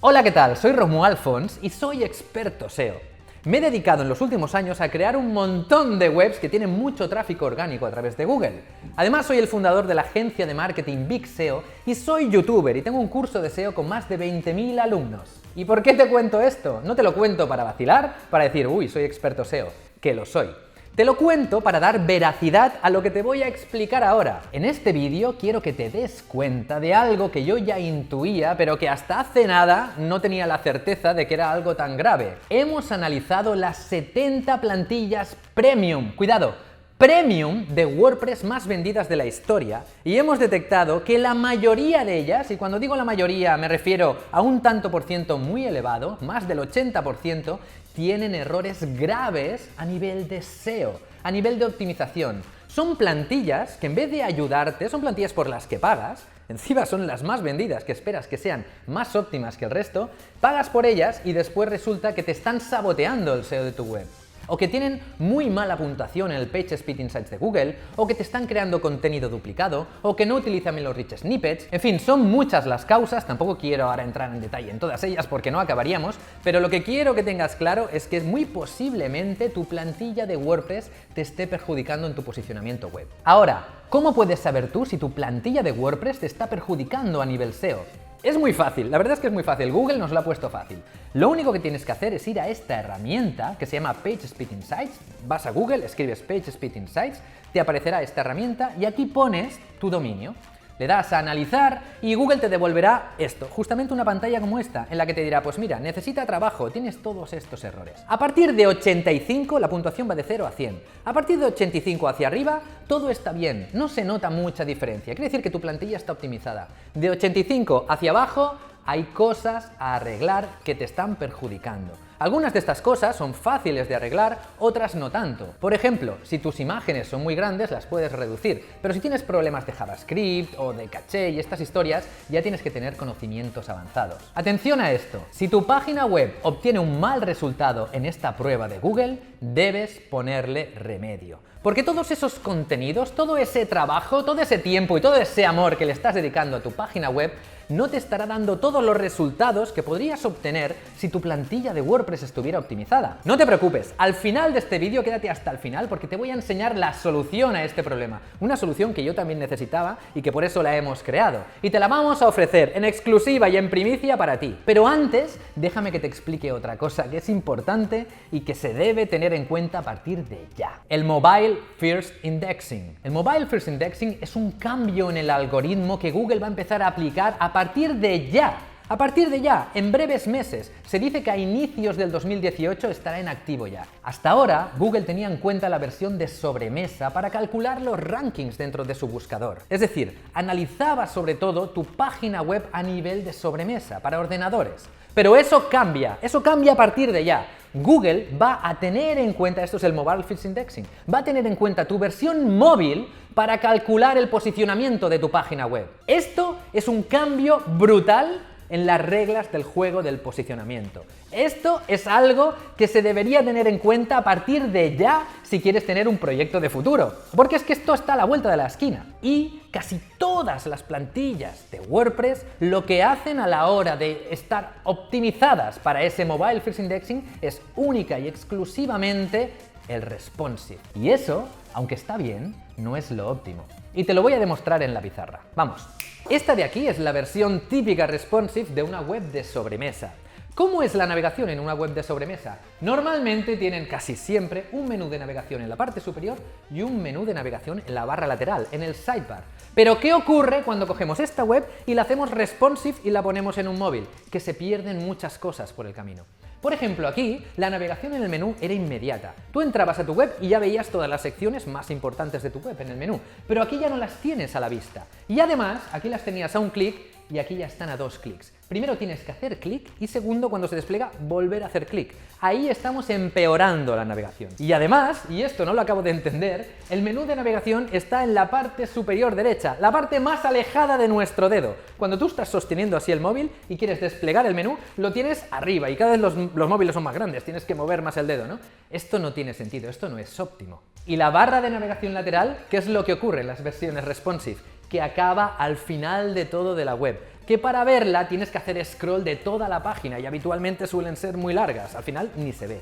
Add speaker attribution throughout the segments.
Speaker 1: Hola, ¿qué tal? Soy Romuald Fons y soy experto SEO. Me he dedicado en los últimos años a crear un montón de webs que tienen mucho tráfico orgánico a través de Google. Además, soy el fundador de la agencia de marketing Big SEO y soy youtuber y tengo un curso de SEO con más de 20.000 alumnos. ¿Y por qué te cuento esto? No te lo cuento para vacilar, para decir, uy, soy experto SEO, que lo soy. Te lo cuento para dar veracidad a lo que te voy a explicar ahora. En este vídeo quiero que te des cuenta de algo que yo ya intuía, pero que hasta hace nada no tenía la certeza de que era algo tan grave. Hemos analizado las 70 plantillas premium, cuidado, premium de WordPress más vendidas de la historia y hemos detectado que la mayoría de ellas, y cuando digo la mayoría me refiero a un tanto por ciento muy elevado, más del 80%, tienen errores graves a nivel de SEO, a nivel de optimización. Son plantillas que en vez de ayudarte, son plantillas por las que pagas, encima son las más vendidas, que esperas que sean más óptimas que el resto, pagas por ellas y después resulta que te están saboteando el SEO de tu web. O que tienen muy mala puntuación en el PageSpeed Insights de Google, o que te están creando contenido duplicado, o que no utilizan bien los rich snippets. En fin, son muchas las causas, tampoco quiero ahora entrar en detalle en todas ellas porque no acabaríamos, pero lo que quiero que tengas claro es que muy posiblemente tu plantilla de WordPress te esté perjudicando en tu posicionamiento web. Ahora, ¿cómo puedes saber tú si tu plantilla de WordPress te está perjudicando a nivel SEO? Es muy fácil, la verdad es que es muy fácil, Google nos lo ha puesto fácil. Lo único que tienes que hacer es ir a esta herramienta que se llama PageSpeed Insights, vas a Google, escribes PageSpeed Insights, te aparecerá esta herramienta y aquí pones tu dominio. Le das a analizar y Google te devolverá esto, justamente una pantalla como esta, en la que te dirá, pues mira, necesita trabajo, tienes todos estos errores. A partir de 85 la puntuación va de 0 a 100. A partir de 85 hacia arriba, todo está bien, no se nota mucha diferencia. Quiere decir que tu plantilla está optimizada. De 85 hacia abajo, hay cosas a arreglar que te están perjudicando. Algunas de estas cosas son fáciles de arreglar, otras no tanto. Por ejemplo, si tus imágenes son muy grandes, las puedes reducir, pero si tienes problemas de JavaScript o de caché y estas historias, ya tienes que tener conocimientos avanzados. Atención a esto, si tu página web obtiene un mal resultado en esta prueba de Google, debes ponerle remedio. Porque todos esos contenidos, todo ese trabajo, todo ese tiempo y todo ese amor que le estás dedicando a tu página web no te estará dando todos los resultados que podrías obtener si tu plantilla de WordPress estuviera optimizada. No te preocupes, al final de este vídeo quédate hasta el final porque te voy a enseñar la solución a este problema. Una solución que yo también necesitaba y que por eso la hemos creado. Y te la vamos a ofrecer en exclusiva y en primicia para ti. Pero antes, déjame que te explique otra cosa que es importante y que se debe tener en cuenta a partir de ya. El Mobile First Indexing. El Mobile First Indexing es un cambio en el algoritmo que Google va a empezar a aplicar a partir de ya. A partir de ya, en breves meses, se dice que a inicios del 2018 estará en activo ya. Hasta ahora, Google tenía en cuenta la versión de sobremesa para calcular los rankings dentro de su buscador. Es decir, analizaba sobre todo tu página web a nivel de sobremesa para ordenadores. Pero eso cambia a partir de ya. Google va a tener en cuenta, esto es el Mobile First Indexing, va a tener en cuenta tu versión móvil para calcular el posicionamiento de tu página web. Esto es un cambio brutal en las reglas del juego del posicionamiento. Esto es algo que se debería tener en cuenta a partir de ya si quieres tener un proyecto de futuro. Porque es que esto está a la vuelta de la esquina. Y casi todas las plantillas de WordPress lo que hacen a la hora de estar optimizadas para ese Mobile First Indexing es única y exclusivamente el responsive. Y eso, aunque está bien, no es lo óptimo. Y te lo voy a demostrar en la pizarra. Vamos. Esta de aquí es la versión típica responsive de una web de sobremesa. ¿Cómo es la navegación en una web de sobremesa? Normalmente tienen casi siempre un menú de navegación en la parte superior y un menú de navegación en la barra lateral, en el sidebar. Pero ¿qué ocurre cuando cogemos esta web y la hacemos responsive y la ponemos en un móvil? Que se pierden muchas cosas por el camino. Por ejemplo, aquí la navegación en el menú era inmediata. Tú entrabas a tu web y ya veías todas las secciones más importantes de tu web en el menú, pero aquí ya no las tienes a la vista. Y además, aquí las tenías a un clic y aquí ya están a 2 clics. Primero tienes que hacer clic y segundo, cuando se despliega, volver a hacer clic. Ahí estamos empeorando la navegación. Y además, y esto no lo acabo de entender, el menú de navegación está en la parte superior derecha, la parte más alejada de nuestro dedo. Cuando tú estás sosteniendo así el móvil y quieres desplegar el menú, lo tienes arriba y cada vez los móviles son más grandes, tienes que mover más el dedo, ¿no? Esto no tiene sentido, esto no es óptimo. Y la barra de navegación lateral, ¿qué es lo que ocurre en las versiones responsive? Que acaba al final de todo de la web. que para verla tienes que hacer scroll de toda la página y habitualmente suelen ser muy largas, al final ni se ve.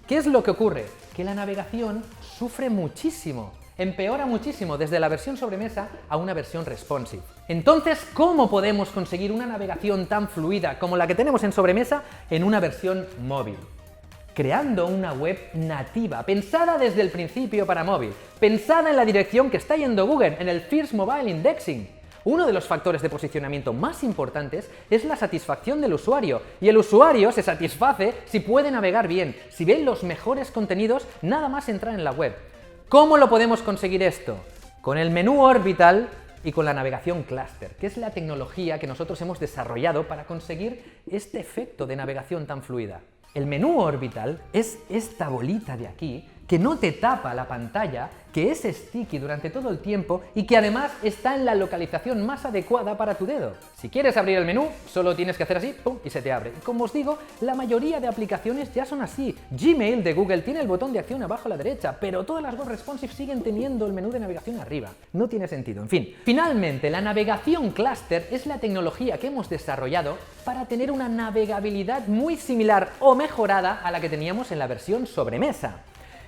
Speaker 1: ¿Qué es lo que ocurre? Que la navegación sufre muchísimo, empeora muchísimo desde la versión sobremesa a una versión responsive. Entonces, ¿cómo podemos conseguir una navegación tan fluida como la que tenemos en sobremesa en una versión móvil? Creando una web nativa, pensada desde el principio para móvil, pensada en la dirección que está yendo Google, en el First Mobile Indexing. Uno de los factores de posicionamiento más importantes es la satisfacción del usuario, y el usuario se satisface si puede navegar bien, si ve los mejores contenidos nada más entrar en la web. ¿Cómo lo podemos conseguir esto? Con el menú Orbital y con la navegación Cluster, que es la tecnología que nosotros hemos desarrollado para conseguir este efecto de navegación tan fluida. El menú Orbital es esta bolita de aquí que no te tapa la pantalla, que es sticky durante todo el tiempo y que además está en la localización más adecuada para tu dedo. Si quieres abrir el menú, solo tienes que hacer así, ¡pum!, y se te abre. Y como os digo, la mayoría de aplicaciones ya son así. Gmail de Google tiene el botón de acción abajo a la derecha, pero todas las web responsive siguen teniendo el menú de navegación arriba. No tiene sentido. En fin, finalmente, la navegación Cluster es la tecnología que hemos desarrollado para tener una navegabilidad muy similar o mejorada a la que teníamos en la versión sobremesa.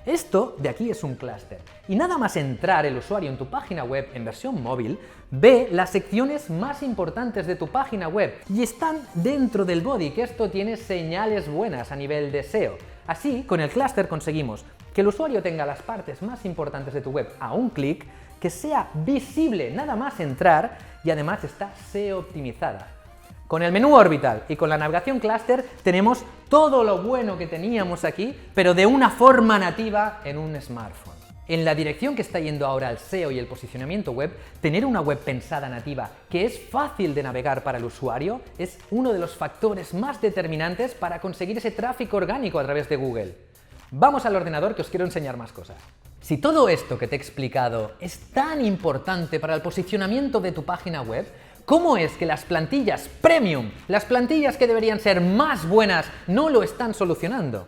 Speaker 1: Esto de aquí es un clúster, y nada más entrar el usuario en tu página web en versión móvil, ve las secciones más importantes de tu página web y están dentro del body, que esto tiene señales buenas a nivel de SEO. Así, con el clúster conseguimos que el usuario tenga las partes más importantes de tu web a un clic, que sea visible nada más entrar y además está SEO optimizada. Con el menú Orbital y con la navegación Cluster tenemos todo lo bueno que teníamos aquí, pero de una forma nativa en un smartphone. En la dirección que está yendo ahora el SEO y el posicionamiento web, tener una web pensada nativa que es fácil de navegar para el usuario es uno de los factores más determinantes para conseguir ese tráfico orgánico a través de Google. Vamos al ordenador que os quiero enseñar más cosas. Si todo esto que te he explicado es tan importante para el posicionamiento de tu página web, ¿cómo es que las plantillas premium, las plantillas que deberían ser más buenas, no lo están solucionando?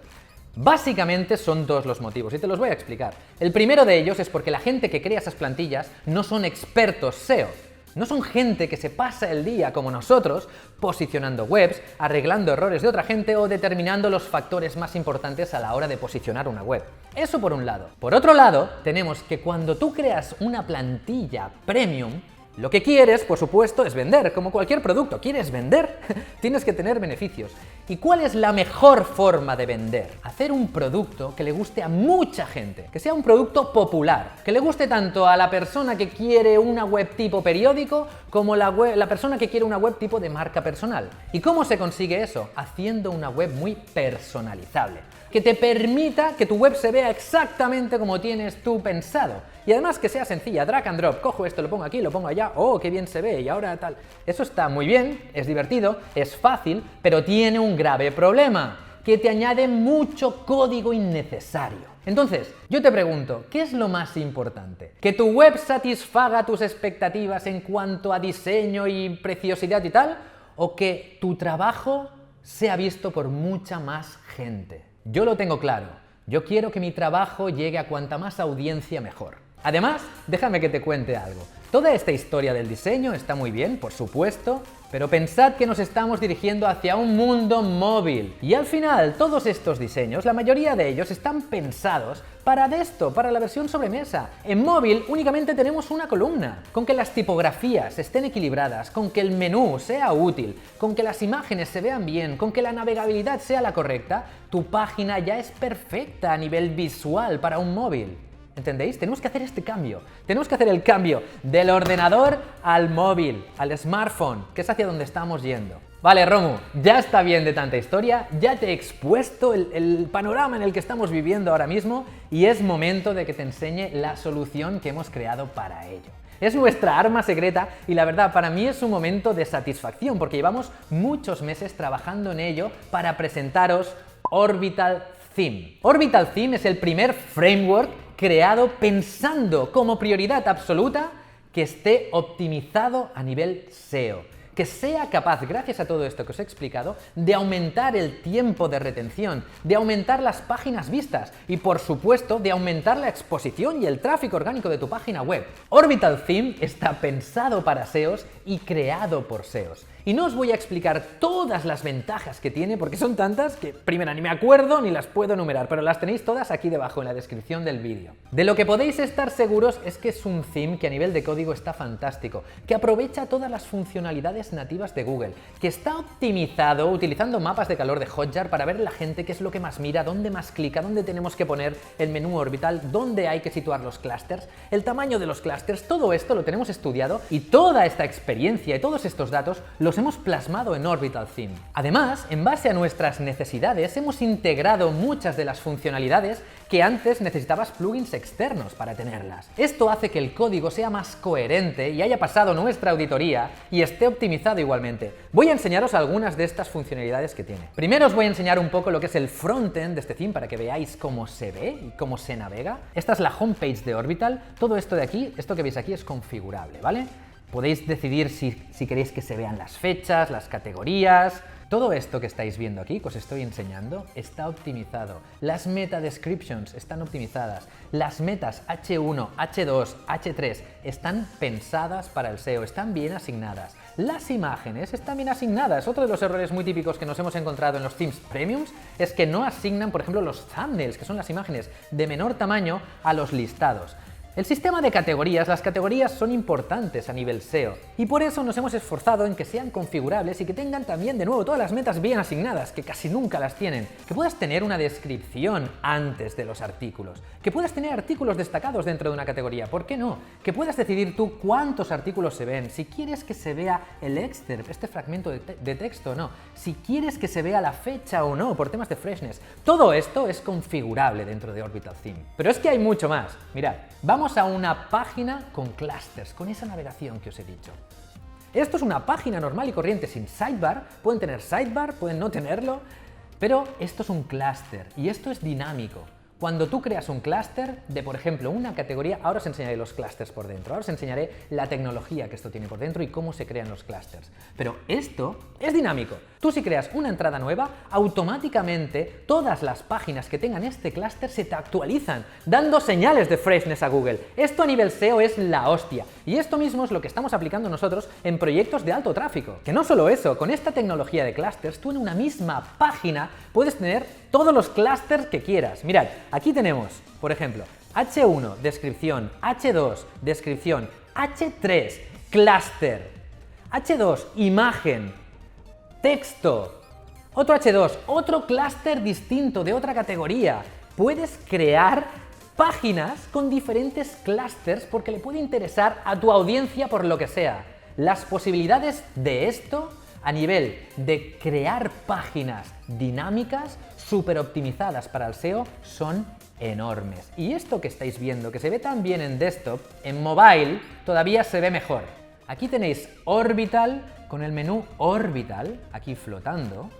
Speaker 1: Básicamente son dos los motivos y te los voy a explicar. El primero de ellos es porque la gente que crea esas plantillas no son expertos SEO. No son gente que se pasa el día como nosotros posicionando webs, arreglando errores de otra gente o determinando los factores más importantes a la hora de posicionar una web. Eso por un lado. Por otro lado, tenemos que cuando tú creas una plantilla premium, lo que quieres, por supuesto, es vender, como cualquier producto. ¿Quieres vender? Tienes que tener beneficios. ¿Y cuál es la mejor forma de vender? Hacer un producto que le guste a mucha gente, que sea un producto popular, que le guste tanto a la persona que quiere una web tipo periódico como la persona que quiere una web tipo de marca personal. ¿Y cómo se consigue eso? Haciendo una web muy personalizable, que te permita que tu web se vea exactamente como tienes tú pensado. Y además que sea sencilla, drag and drop, cojo esto, lo pongo aquí, lo pongo allá, oh, qué bien se ve, y ahora tal. Eso está muy bien, es divertido, es fácil, pero tiene un grave problema, que te añade mucho código innecesario. Entonces, yo te pregunto, ¿qué es lo más importante? ¿Que tu web satisfaga tus expectativas en cuanto a diseño y preciosidad y tal? ¿O que tu trabajo sea visto por mucha más gente? Yo lo tengo claro, yo quiero que mi trabajo llegue a cuanta más audiencia mejor. Además, déjame que te cuente algo. Toda esta historia del diseño está muy bien, por supuesto, pero pensad que nos estamos dirigiendo hacia un mundo móvil. Y al final, todos estos diseños, la mayoría de ellos están pensados para esto, para la versión sobremesa. En móvil únicamente tenemos una columna. Con que las tipografías estén equilibradas, con que el menú sea útil, con que las imágenes se vean bien, con que la navegabilidad sea la correcta, tu página ya es perfecta a nivel visual para un móvil. ¿Entendéis? Tenemos que hacer este cambio. Tenemos que hacer el cambio del ordenador al móvil, al smartphone, que es hacia donde estamos yendo. Vale, Romu, ya está bien de tanta historia, ya te he expuesto el panorama en el que estamos viviendo ahora mismo y es momento de que te enseñe la solución que hemos creado para ello. Es nuestra arma secreta y la verdad para mí es un momento de satisfacción porque llevamos muchos meses trabajando en ello para presentaros Orbital Theme. Orbital Theme es el primer framework creado pensando como prioridad absoluta que esté optimizado a nivel SEO, que sea capaz, gracias a todo esto que os he explicado, de aumentar el tiempo de retención, de aumentar las páginas vistas y, por supuesto, de aumentar la exposición y el tráfico orgánico de tu página web. Orbital Theme está pensado para SEOs y creado por SEOs. Y no os voy a explicar todas las ventajas que tiene, porque son tantas que, primero, ni me acuerdo ni las puedo enumerar, pero las tenéis todas aquí debajo en la descripción del vídeo. De lo que podéis estar seguros es que es un theme que a nivel de código está fantástico, que aprovecha todas las funcionalidades nativas de Google, que está optimizado utilizando mapas de calor de Hotjar para ver la gente qué es lo que más mira, dónde más clica, dónde tenemos que poner el menú orbital, dónde hay que situar los clusters, el tamaño de los clusters, todo esto lo tenemos estudiado y toda esta experiencia y todos estos datos los hemos plasmado en Orbital Theme. Además, en base a nuestras necesidades, hemos integrado muchas de las funcionalidades que antes necesitabas plugins externos para tenerlas. Esto hace que el código sea más coherente y haya pasado nuestra auditoría y esté optimizado igualmente. Voy a enseñaros algunas de estas funcionalidades que tiene. Primero os voy a enseñar un poco lo que es el frontend de este theme para que veáis cómo se ve y cómo se navega. Esta es la homepage de Orbital. Todo esto de aquí, esto que veis aquí es configurable, ¿vale? Podéis decidir si queréis que se vean las fechas, las categorías. Todo esto que estáis viendo aquí, que os estoy enseñando, está optimizado. Las meta descriptions están optimizadas. Las metas H1, H2, H3 están pensadas para el SEO, están bien asignadas. Las imágenes están bien asignadas. Otro de los errores muy típicos que nos hemos encontrado en los themes premiums es que no asignan, por ejemplo, los thumbnails, que son las imágenes de menor tamaño, a los listados. El sistema de categorías, las categorías son importantes a nivel SEO y por eso nos hemos esforzado en que sean configurables y que tengan también de nuevo todas las metas bien asignadas, que casi nunca las tienen, que puedas tener una descripción antes de los artículos, que puedas tener artículos destacados dentro de una categoría, ¿por qué no? Que puedas decidir tú cuántos artículos se ven, si quieres que se vea el excerpt, este fragmento de texto o no, si quieres que se vea la fecha o no, por temas de freshness. Todo esto es configurable dentro de Orbital Theme. Pero es que hay mucho más. Mirad, vamos a una página con clusters, con esa navegación que os he dicho. Esto es una página normal y corriente sin sidebar, pueden tener sidebar, pueden no tenerlo, pero esto es un clúster y esto es dinámico. Cuando tú creas un clúster de, por ejemplo, una categoría, ahora os enseñaré los clústeres por dentro, ahora os enseñaré la tecnología que esto tiene por dentro y cómo se crean los clústeres. Pero esto es dinámico. Tú si creas una entrada nueva, automáticamente todas las páginas que tengan este clúster se te actualizan, dando señales de freshness a Google. Esto a nivel SEO es la hostia. Y esto mismo es lo que estamos aplicando nosotros en proyectos de alto tráfico. Que no solo eso, con esta tecnología de clústeres, tú en una misma página puedes tener todos los clústeres que quieras. Mirad, aquí tenemos, por ejemplo, H1, descripción, H2, descripción, H3, clúster, H2, imagen, texto, otro H2, otro clúster distinto de otra categoría. Puedes crear páginas con diferentes clústeres porque le puede interesar a tu audiencia por lo que sea. Las posibilidades de esto a nivel de crear páginas dinámicas súper optimizadas para el SEO son enormes. Y esto que estáis viendo, que se ve tan bien en desktop, en mobile todavía se ve mejor. Aquí tenéis Orbital con el menú Orbital, aquí flotando.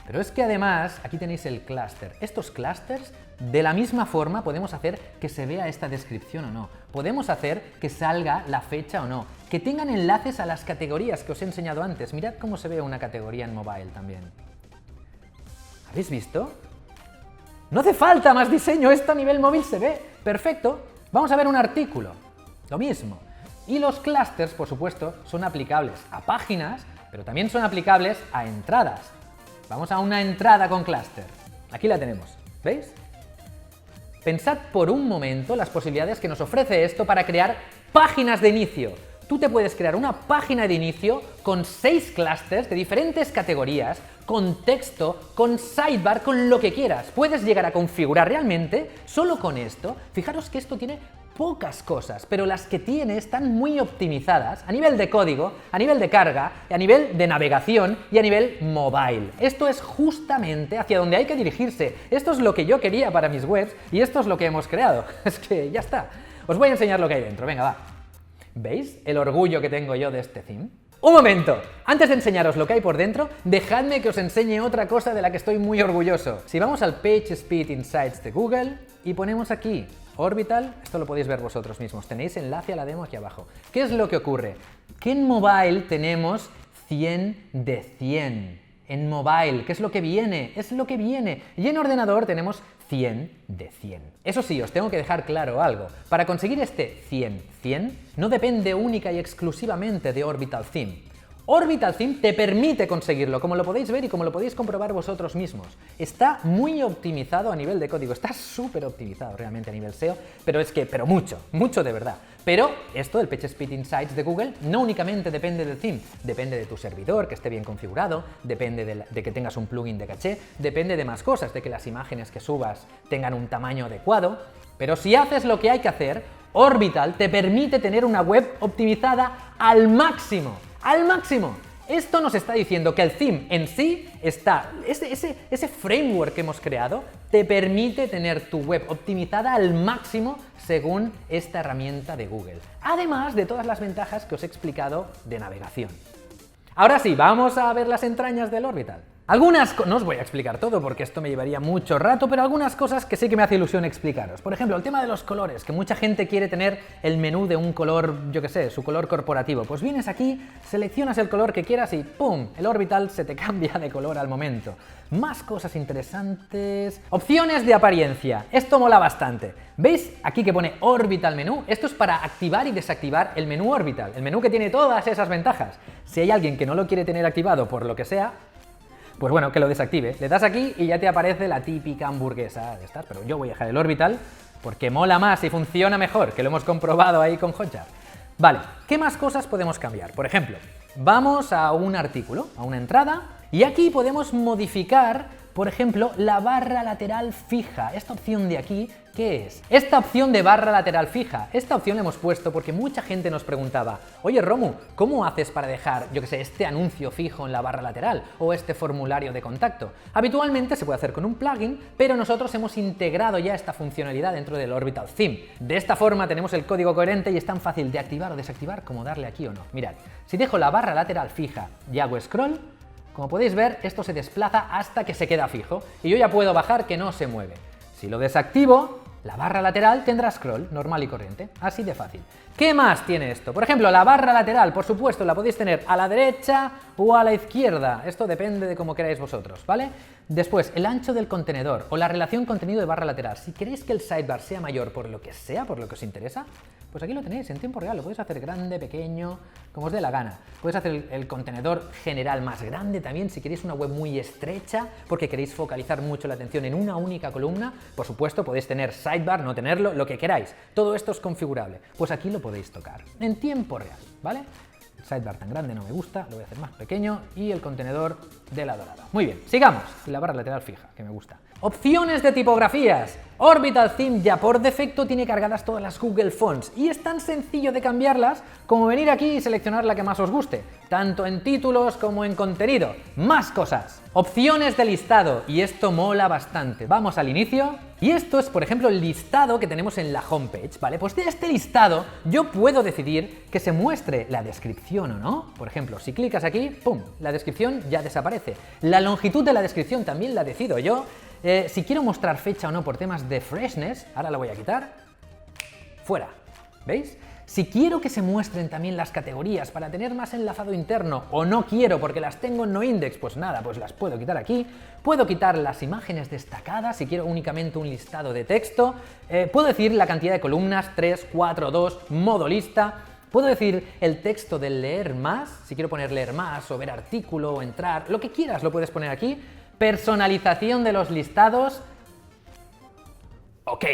Speaker 1: Pero es que además aquí tenéis el clúster. Estos clústeres, de la misma forma, podemos hacer que se vea esta descripción o no. Podemos hacer que salga la fecha o no. Que tengan enlaces a las categorías que os he enseñado antes. Mirad cómo se ve una categoría en mobile también. ¿Habéis visto? No hace falta más diseño, esto a nivel móvil se ve perfecto. Vamos a ver un artículo. Lo mismo. Y los clústeres, por supuesto, son aplicables a páginas, pero también son aplicables a entradas. Vamos a una entrada con clúster. Aquí la tenemos, ¿veis? Pensad por un momento las posibilidades que nos ofrece esto para crear páginas de inicio. Tú te puedes crear una página de inicio con 6 clústeres de diferentes categorías, con texto, con sidebar, con lo que quieras. Puedes llegar a configurar realmente solo con esto. Fijaros que esto tiene pocas cosas, pero las que tiene están muy optimizadas a nivel de código, a nivel de carga, a nivel de navegación y a nivel mobile. Esto es justamente hacia donde hay que dirigirse. Esto es lo que yo quería para mis webs y esto es lo que hemos creado. Es que ya está. Os voy a enseñar lo que hay dentro. Venga, va. ¿Veis el orgullo que tengo yo de este theme? ¡Un momento! Antes de enseñaros lo que hay por dentro, dejadme que os enseñe otra cosa de la que estoy muy orgulloso. Si vamos al PageSpeed Insights de Google y ponemos aquí Orbital, esto lo podéis ver vosotros mismos, tenéis enlace a la demo aquí abajo. ¿Qué es lo que ocurre? Que en mobile tenemos 100 de 100. En mobile, ¿qué es lo que viene? Es lo que viene. Y en ordenador tenemos 100 de 100. Eso sí, os tengo que dejar claro algo. Para conseguir este 100-100 no depende única y exclusivamente de Orbital Theme. Orbital Theme te permite conseguirlo, como lo podéis ver y como lo podéis comprobar vosotros mismos. Está muy optimizado a nivel de código, está súper optimizado realmente a nivel SEO, pero mucho de verdad. Pero esto, el PageSpeed Insights de Google, no únicamente depende del theme, depende de tu servidor, que esté bien configurado, depende de que tengas un plugin de caché, depende de más cosas, de que las imágenes que subas tengan un tamaño adecuado. Pero si haces lo que hay que hacer, Orbital te permite tener una web optimizada al máximo. ¡Al máximo! Esto nos está diciendo que el theme en sí está, ese framework que hemos creado te permite tener tu web optimizada al máximo según esta herramienta de Google. Además de todas las ventajas que os he explicado de navegación. Ahora sí, vamos a ver las entrañas del Orbital. No os voy a explicar todo porque esto me llevaría mucho rato, pero algunas cosas que sí que me hace ilusión explicaros. Por ejemplo, el tema de los colores, que mucha gente quiere tener el menú de un color, yo que sé, su color corporativo. Pues vienes aquí, seleccionas el color que quieras y ¡pum! El Orbital se te cambia de color al momento. Más cosas interesantes. Opciones de apariencia. Esto mola bastante. ¿Veis aquí que pone Orbital Menú? Esto es para activar y desactivar el menú Orbital, el menú que tiene todas esas ventajas. Si hay alguien que no lo quiere tener activado por lo que sea, pues bueno, que lo desactive. Le das aquí y ya te aparece la típica hamburguesa de estas, pero yo voy a dejar el Orbital porque mola más y funciona mejor, que lo hemos comprobado ahí con Hotjar. Vale, ¿qué más cosas podemos cambiar? Por ejemplo, vamos a un artículo, a una entrada, y aquí podemos modificar, por ejemplo, la barra lateral fija. Esta opción de aquí, ¿qué es? Esta opción de barra lateral fija. Esta opción la hemos puesto porque mucha gente nos preguntaba: oye Romu, ¿cómo haces para dejar, yo que sé, este anuncio fijo en la barra lateral o este formulario de contacto? Habitualmente se puede hacer con un plugin, pero nosotros hemos integrado ya esta funcionalidad dentro del Orbital Theme. De esta forma tenemos el código coherente y es tan fácil de activar o desactivar como darle aquí o no. Mirad, si dejo la barra lateral fija y hago scroll, como podéis ver, esto se desplaza hasta que se queda fijo y yo ya puedo bajar que no se mueve. Si lo desactivo, la barra lateral tendrá scroll normal y corriente, así de fácil. ¿Qué más tiene esto? Por ejemplo, la barra lateral, por supuesto, la podéis tener a la derecha o a la izquierda. Esto depende de cómo queráis vosotros, ¿vale? Después, el ancho del contenedor o la relación contenido de barra lateral. Si queréis que el sidebar sea mayor por lo que sea, por lo que os interesa, pues aquí lo tenéis en tiempo real. Lo podéis hacer grande, pequeño, como os dé la gana. Podéis hacer el contenedor general más grande también si queréis una web muy estrecha porque queréis focalizar mucho la atención en una única columna. Por supuesto, podéis tener sidebar, no tenerlo, lo que queráis. Todo esto es configurable. Pues aquí lo podéis tocar en tiempo real, ¿vale? El sidebar tan grande no me gusta, lo voy a hacer más pequeño y el contenedor de lado a lado. Muy bien, sigamos. Y la barra lateral fija, que me gusta. Opciones de tipografías. Orbital Theme ya por defecto tiene cargadas todas las Google Fonts y es tan sencillo de cambiarlas como venir aquí y seleccionar la que más os guste, tanto en títulos como en contenido. Más cosas. Opciones de listado, y esto mola bastante. Vamos al inicio. Y esto es, por ejemplo, el listado que tenemos en la homepage, ¿vale? Pues de este listado yo puedo decidir que se muestre la descripción o no. Por ejemplo, si clicas aquí, ¡pum!, la descripción ya desaparece. La longitud de la descripción también la decido yo. Si quiero mostrar fecha o no por temas de freshness, ahora la voy a quitar. Fuera. ¿Veis? Si quiero que se muestren también las categorías para tener más enlazado interno o no quiero porque las tengo en noindex, pues nada, pues las puedo quitar aquí. Puedo quitar las imágenes destacadas si quiero únicamente un listado de texto. Puedo decir la cantidad de columnas, 3, 4, 2, modo lista. Puedo decir el texto del leer más, si quiero poner leer más o ver artículo o entrar, lo que quieras lo puedes poner aquí. Personalización de los listados. Ok.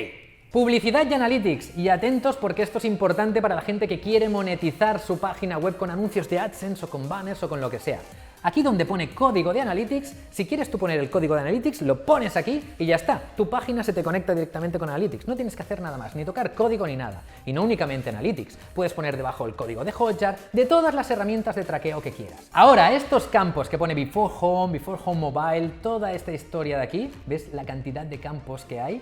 Speaker 1: Publicidad y Analytics, y atentos porque esto es importante para la gente que quiere monetizar su página web con anuncios de AdSense o con banners o con lo que sea. Aquí donde pone código de Analytics, si quieres tú poner el código de Analytics, lo pones aquí y ya está. Tu página se te conecta directamente con Analytics. No tienes que hacer nada más, ni tocar código ni nada. Y no únicamente Analytics. Puedes poner debajo el código de Hotjar, de todas las herramientas de traqueo que quieras. Ahora, estos campos que pone Before Home Mobile, toda esta historia de aquí, ¿ves la cantidad de campos que hay?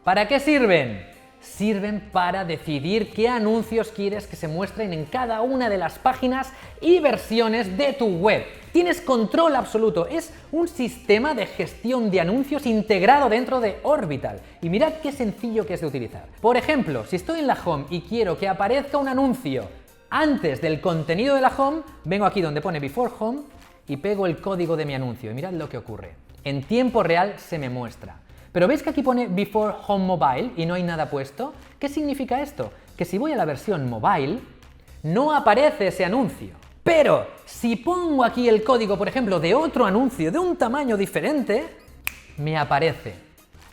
Speaker 1: ¿Para qué sirven? Sirven para decidir qué anuncios quieres que se muestren en cada una de las páginas y versiones de tu web. Tienes control absoluto, es un sistema de gestión de anuncios integrado dentro de Orbital. Y mirad qué sencillo que es de utilizar. Por ejemplo, si estoy en la home y quiero que aparezca un anuncio antes del contenido de la home, vengo aquí donde pone Before Home y pego el código de mi anuncio. Y mirad lo que ocurre. En tiempo real se me muestra. Pero ¿veis que aquí pone Before Home Mobile y no hay nada puesto? ¿Qué significa esto? Que si voy a la versión mobile, no aparece ese anuncio. Pero si pongo aquí el código, por ejemplo, de otro anuncio de un tamaño diferente, me aparece.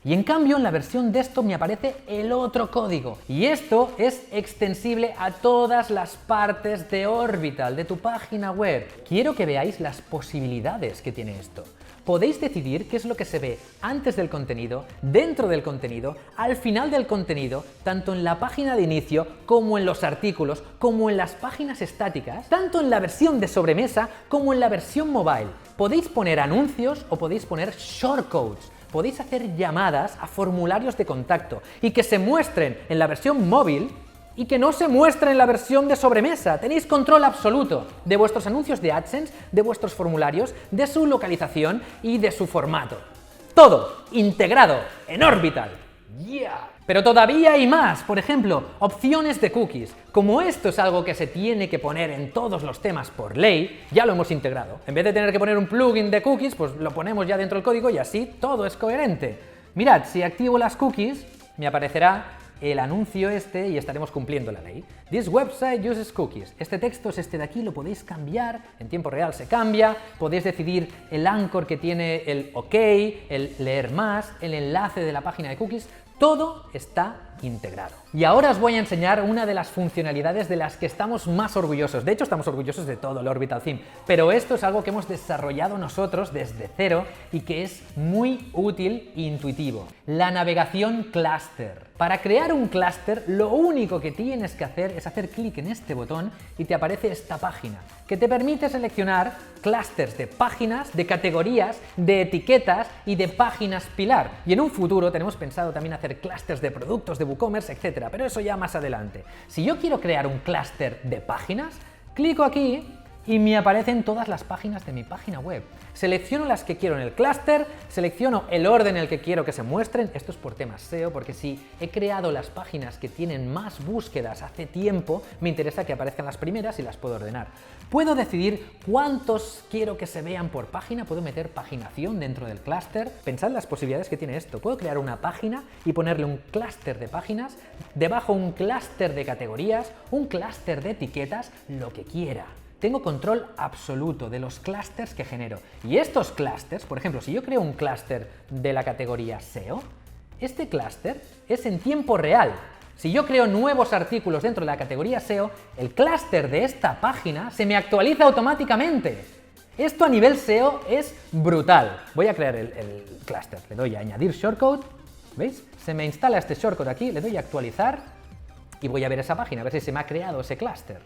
Speaker 1: Y en cambio en la versión desktop me aparece el otro código. Y esto es extensible a todas las partes de Orbital, de tu página web. Quiero que veáis las posibilidades que tiene esto. Podéis decidir qué es lo que se ve antes del contenido, dentro del contenido, al final del contenido, tanto en la página de inicio como en los artículos, como en las páginas estáticas, tanto en la versión de sobremesa como en la versión mobile. Podéis poner anuncios o podéis poner shortcodes. Podéis hacer llamadas a formularios de contacto y que se muestren en la versión móvil y que no se muestren en la versión de sobremesa. Tenéis control absoluto de vuestros anuncios de AdSense, de vuestros formularios, de su localización y de su formato. Todo integrado en Orbital. ¡Yeah! Pero todavía hay más, por ejemplo, opciones de cookies. Como esto es algo que se tiene que poner en todos los temas por ley, ya lo hemos integrado. En vez de tener que poner un plugin de cookies, pues lo ponemos ya dentro del código y así todo es coherente. Mirad, si activo las cookies, me aparecerá el anuncio este y estaremos cumpliendo la ley. This website uses cookies. Este texto es este de aquí, lo podéis cambiar, en tiempo real se cambia, podéis decidir el anchor que tiene el OK, el leer más, el enlace de la página de cookies. Todo está integrado. Y ahora os voy a enseñar una de las funcionalidades de las que estamos más orgullosos. De hecho, estamos orgullosos de todo el Orbital Theme, pero esto es algo que hemos desarrollado nosotros desde cero y que es muy útil e intuitivo. La navegación clúster. Para crear un clúster, lo único que tienes que hacer es hacer clic en este botón y te aparece esta página, que te permite seleccionar clústeres de páginas, de categorías, de etiquetas y de páginas pilar. Y en un futuro tenemos pensado también hacer clústeres de productos, de WooCommerce, etcétera, pero eso ya más adelante. Si yo quiero crear un clúster de páginas, clico aquí y me aparecen todas las páginas de mi página web. Selecciono las que quiero en el clúster, selecciono el orden en el que quiero que se muestren. Esto es por temas SEO, porque si he creado las páginas que tienen más búsquedas hace tiempo, me interesa que aparezcan las primeras y las puedo ordenar. Puedo decidir cuántos quiero que se vean por página, puedo meter paginación dentro del clúster. Pensad las posibilidades que tiene esto. Puedo crear una página y ponerle un clúster de páginas, debajo un clúster de categorías, un clúster de etiquetas, lo que quiera. Tengo control absoluto de los clústeres que genero. Y estos clústeres, por ejemplo, si yo creo un clúster de la categoría SEO, este clúster es en tiempo real. Si yo creo nuevos artículos dentro de la categoría SEO, el clúster de esta página se me actualiza automáticamente. Esto a nivel SEO es brutal. Voy a crear el clúster. Le doy a añadir shortcode. ¿Veis? Se me instala este shortcode aquí, le doy a actualizar y voy a ver esa página, a ver si se me ha creado ese clúster.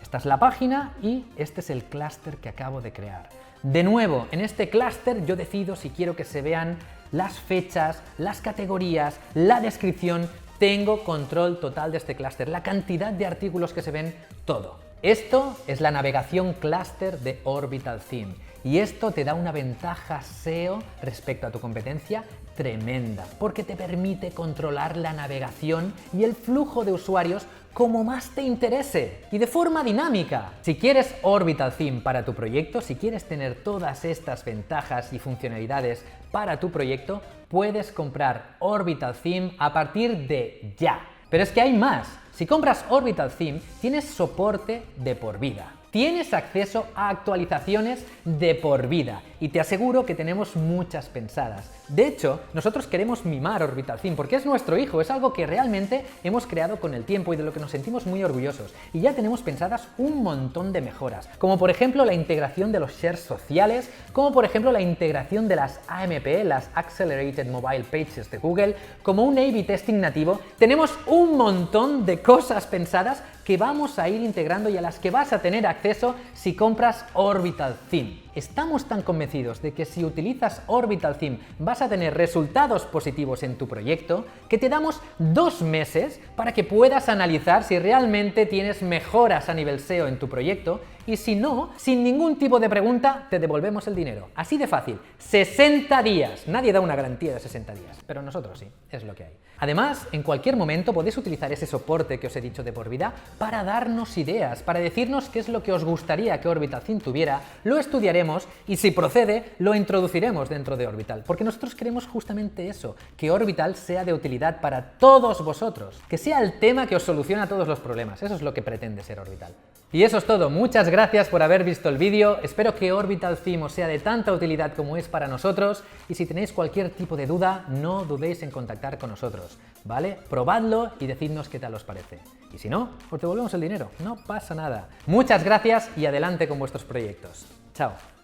Speaker 1: Esta es la página y este es el clúster que acabo de crear. De nuevo, en este clúster yo decido si quiero que se vean las fechas, las categorías, la descripción. Tengo control total de este clúster, la cantidad de artículos que se ven, todo. Esto es la navegación clúster de Orbital Theme y esto te da una ventaja SEO respecto a tu competencia tremenda, porque te permite controlar la navegación y el flujo de usuarios como más te interese y de forma dinámica. Si quieres Orbital Theme para tu proyecto, si quieres tener todas estas ventajas y funcionalidades para tu proyecto, puedes comprar Orbital Theme a partir de ya. Pero es que hay más. Si compras Orbital Theme, tienes soporte de por vida. Tienes acceso a actualizaciones de por vida y te aseguro que tenemos muchas pensadas. De hecho, nosotros queremos mimar Orbital Theme porque es nuestro hijo, es algo que realmente hemos creado con el tiempo y de lo que nos sentimos muy orgullosos. Y ya tenemos pensadas un montón de mejoras, como por ejemplo la integración de los shares sociales, como por ejemplo la integración de las AMP, las Accelerated Mobile Pages de Google, como un A/B testing nativo. Tenemos un montón de cosas pensadas que vamos a ir integrando y a las que vas a tener acceso si compras Orbital Theme. Estamos tan convencidos de que si utilizas Orbital Theme vas a tener resultados positivos en tu proyecto que te damos 2 meses para que puedas analizar si realmente tienes mejoras a nivel SEO en tu proyecto y si no, sin ningún tipo de pregunta, te devolvemos el dinero. Así de fácil. 60 días. Nadie da una garantía de 60 días, pero nosotros sí, es lo que hay. Además, en cualquier momento podéis utilizar ese soporte que os he dicho de por vida para darnos ideas, para decirnos qué es lo que os gustaría que Orbital Theme tuviera, lo estudiaremos y si procede, lo introduciremos dentro de Orbital, porque nosotros queremos justamente eso, que Orbital sea de utilidad para todos vosotros, que sea el tema que os soluciona todos los problemas. Eso es lo que pretende ser Orbital. Y eso es todo. Muchas gracias gracias por haber visto el vídeo, espero que Orbital Theme os sea de tanta utilidad como es para nosotros, y si tenéis cualquier tipo de duda, no dudéis en contactar con nosotros, ¿vale? Probadlo y decidnos qué tal os parece. Y si no, os devolvemos el dinero, no pasa nada. Muchas gracias y adelante con vuestros proyectos. Chao.